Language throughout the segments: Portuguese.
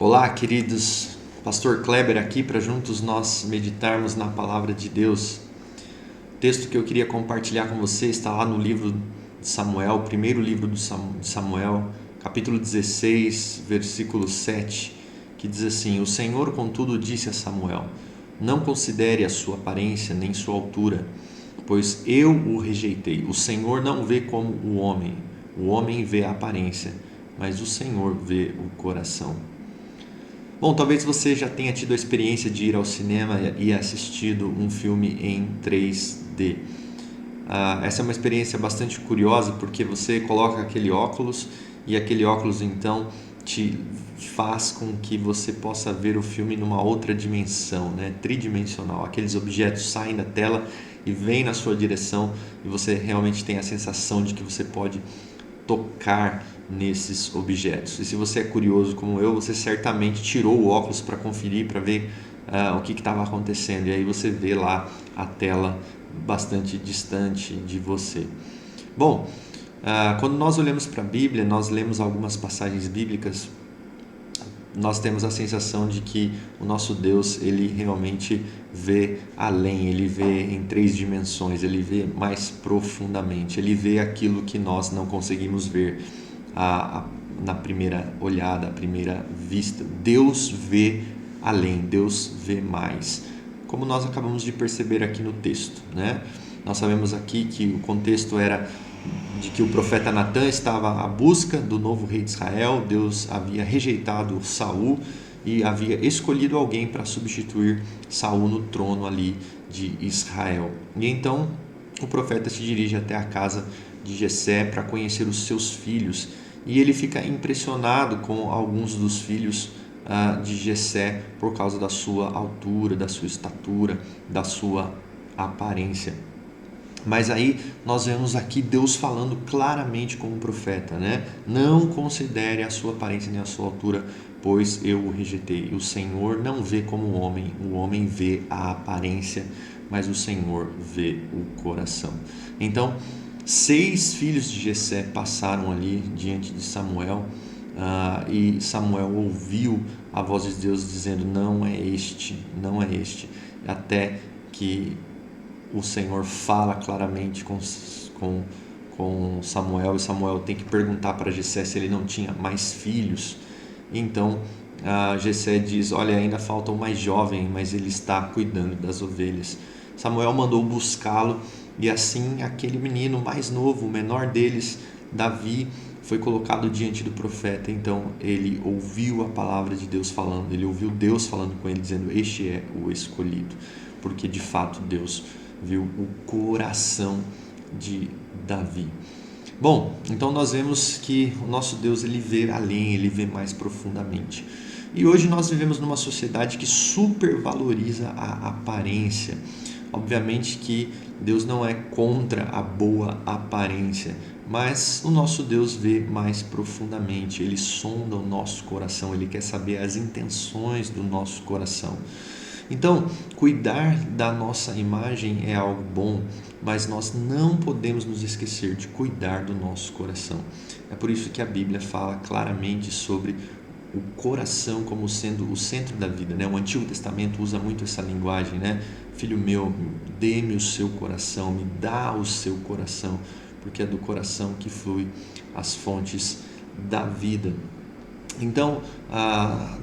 Olá, queridos. Pastor Kleber aqui para juntos nós meditarmos na palavra de Deus. O texto que eu queria compartilhar com você está lá no livro de Samuel, primeiro livro de Samuel, capítulo 16, versículo 7, que diz assim: O Senhor, contudo, disse a Samuel: Não considere a sua aparência nem sua altura, pois eu o rejeitei. O Senhor não vê como o homem vê a aparência, mas o Senhor vê o coração. Bom, talvez você já tenha tido a experiência de ir ao cinema e assistido um filme em 3D. Essa é uma experiência bastante curiosa porque você coloca aquele óculos e aquele óculos então te faz com que você possa ver o filme numa outra dimensão, né? Tridimensional. Aqueles objetos saem da tela e vêm na sua direção e você realmente tem a sensação de que você pode tocar nesses objetos. E se você é curioso como eu, você certamente tirou o óculos para conferir, para ver o que estava acontecendo, e aí você vê lá a tela bastante distante de você. Bom, quando nós olhamos para a Bíblia, nós lemos algumas passagens bíblicas, nós temos a sensação de que o nosso Deus, ele realmente vê além, ele vê em 3 dimensões, ele vê mais profundamente, ele vê aquilo que nós não conseguimos ver na primeira olhada, à primeira vista. Deus vê além, Deus vê mais, como nós acabamos de perceber aqui no texto, né? Nós sabemos aqui que o contexto era de que o profeta Natã estava à busca do novo rei de Israel. Deus havia rejeitado Saul e havia escolhido alguém para substituir Saul no trono ali de Israel. E então o profeta se dirige até a casa de Jessé para conhecer os seus filhos, e ele fica impressionado com alguns dos filhos de Jessé por causa da sua altura, da sua estatura, da sua aparência. Mas aí nós vemos aqui Deus falando claramente com o profeta, né? Não considere a sua aparência nem a sua altura, pois eu o rejeitei. O Senhor não vê como o homem vê a aparência, mas o Senhor vê o coração. Então, 6 filhos de Jessé passaram ali diante de Samuel, e Samuel ouviu a voz de Deus dizendo: não é este, até que o Senhor fala claramente com Samuel, e Samuel tem que perguntar para Jessé se ele não tinha mais filhos. Então Jessé diz: olha, ainda falta um mais jovem, mas ele está cuidando das ovelhas. Samuel mandou buscá-lo, e assim aquele menino mais novo, o menor deles, Davi, foi colocado diante do profeta. Então ele ouviu a palavra de Deus falando, ele ouviu Deus falando com ele, dizendo: este é o escolhido, porque de fato Deus viu o coração de Davi. Bom, então nós vemos que o nosso Deus, ele vê além, ele vê mais profundamente. E hoje nós vivemos numa sociedade que supervaloriza a aparência. Obviamente que Deus não é contra a boa aparência, mas o nosso Deus vê mais profundamente, ele sonda o nosso coração, ele quer saber as intenções do nosso coração. Então, cuidar da nossa imagem é algo bom, mas nós não podemos nos esquecer de cuidar do nosso coração. É por isso que a Bíblia fala claramente sobre o coração como sendo o centro da vida, né? O Antigo Testamento usa muito essa linguagem, né? Filho meu, dê-me o seu coração, me dá o seu coração, porque é do coração que flui as fontes da vida. Então,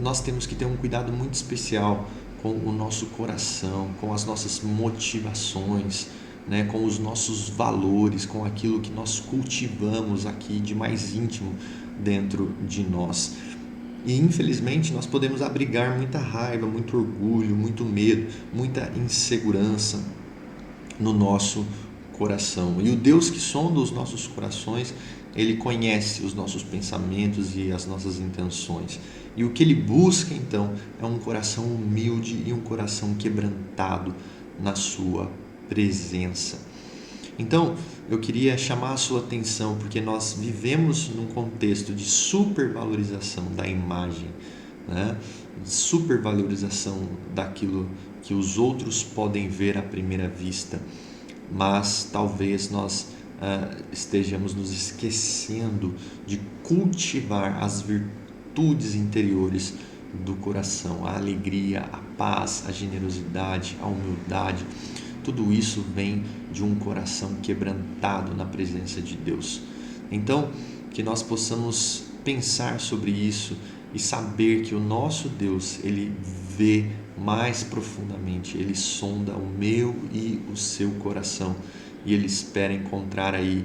nós temos que ter um cuidado muito especial com o nosso coração, com as nossas motivações, né, com os nossos valores, com aquilo que nós cultivamos aqui de mais íntimo dentro de nós. E infelizmente nós podemos abrigar muita raiva, muito orgulho, muito medo, muita insegurança no nosso coração. E o Deus que sonda os nossos corações, ele conhece os nossos pensamentos e as nossas intenções. E o que ele busca então é um coração humilde e um coração quebrantado na sua presença. Então, eu queria chamar a sua atenção, porque nós vivemos num contexto de supervalorização da imagem, né? Supervalorização daquilo que os outros podem ver à primeira vista, mas talvez nós estejamos nos esquecendo de cultivar as virtudes interiores do coração. A alegria, a paz, a generosidade, a humildade, tudo isso vem de um coração quebrantado na presença de Deus. Então, que nós possamos pensar sobre isso e saber que o nosso Deus, Ele vê mais profundamente, Ele sonda o meu e o seu coração e Ele espera encontrar aí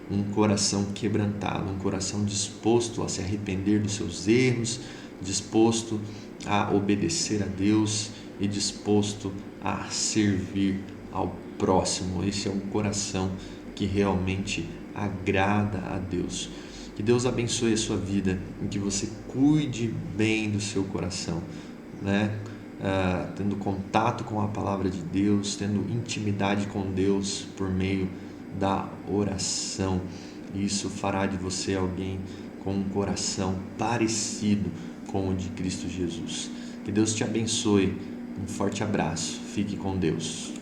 um coração quebrantado, um coração disposto a se arrepender dos seus erros, disposto a obedecer a Deus e disposto a servir ao próximo. Esse é um coração que realmente agrada a Deus. Que Deus abençoe a sua vida e que você cuide bem do seu coração, né? Tendo contato com a palavra de Deus, tendo intimidade com Deus por meio da oração. Isso fará de você alguém com um coração parecido com o de Cristo Jesus. Que Deus te abençoe. Um forte abraço. Fique com Deus.